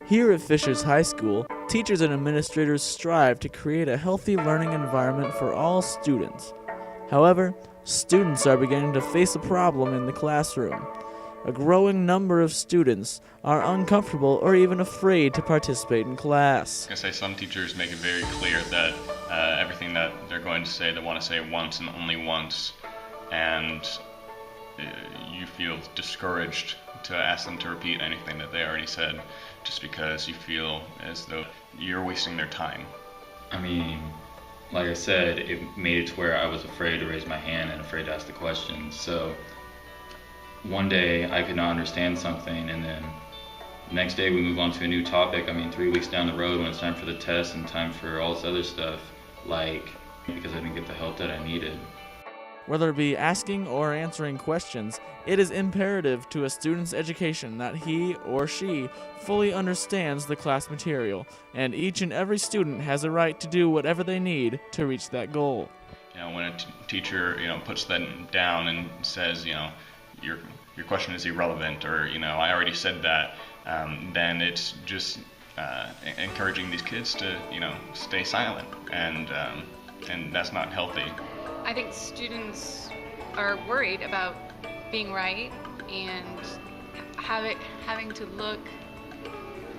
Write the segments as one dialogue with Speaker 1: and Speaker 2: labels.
Speaker 1: Here at Fishers High School, teachers and administrators strive to create a healthy learning environment for all students. However, students are beginning to face a problem in the classroom. A growing number of students are uncomfortable or even afraid to participate in class.
Speaker 2: I say some teachers make it very clear that everything that they're going to say, they want to say once and only once, and you feel discouraged to ask them to repeat anything that they already said, just because you feel as though you're wasting their time.
Speaker 3: I mean, like I said, it made it to where I was afraid to raise my hand and afraid to ask the questions. So one day I could not understand something, and then the next day we move on to a new topic. I mean, 3 weeks down the road when it's time for the test and time for all this other stuff, because I didn't get the help that I needed.
Speaker 1: Whether it be asking or answering questions, it is imperative to a student's education that he or she fully understands the class material, and each and every student has a right to do whatever they need to reach that goal.
Speaker 2: When a teacher, puts that down and says, your question is irrelevant, or, I already said that, then it's just encouraging these kids to, stay silent, and that's not healthy.
Speaker 4: I think students are worried about being right and having to look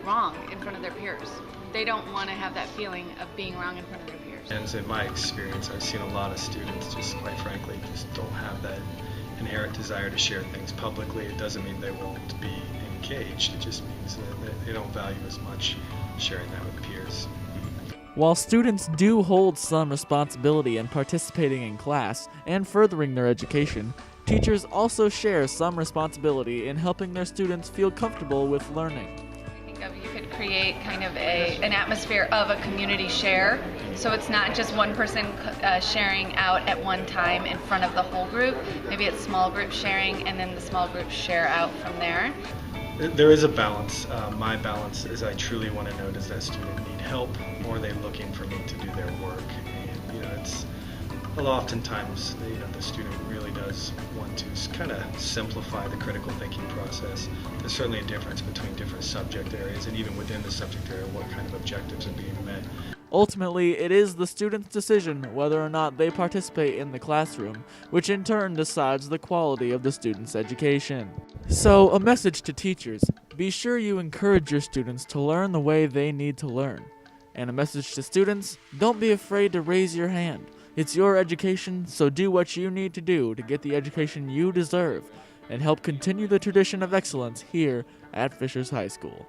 Speaker 4: wrong in front of their peers. They don't want to have that feeling of being wrong in front of their peers.
Speaker 5: And in my experience, I've seen a lot of students just, quite frankly, just don't have that inherent desire to share things publicly. It doesn't mean they won't be engaged. It just means that they don't value as much sharing that with peers.
Speaker 1: While students do hold some responsibility in participating in class and furthering their education, teachers also share some responsibility in helping their students feel comfortable with learning.
Speaker 4: You could create kind of an atmosphere of a community share, so it's not just one person sharing out at one time in front of the whole group. Maybe it's small group sharing, and then the small groups share out from there.
Speaker 5: There is a balance. My balance is I truly want to know, does that student need help, or are they looking for me to do their work? And it's oftentimes the student really does want to kind of simplify the critical thinking process. There's certainly a difference between different subject areas, and even within the subject area, what kind of objectives are being met.
Speaker 1: Ultimately, it is the student's decision whether or not they participate in the classroom, which in turn decides the quality of the student's education. So, a message to teachers: be sure you encourage your students to learn the way they need to learn. And a message to students: don't be afraid to raise your hand. It's your education, so do what you need to do to get the education you deserve and help continue the tradition of excellence here at Fishers High School.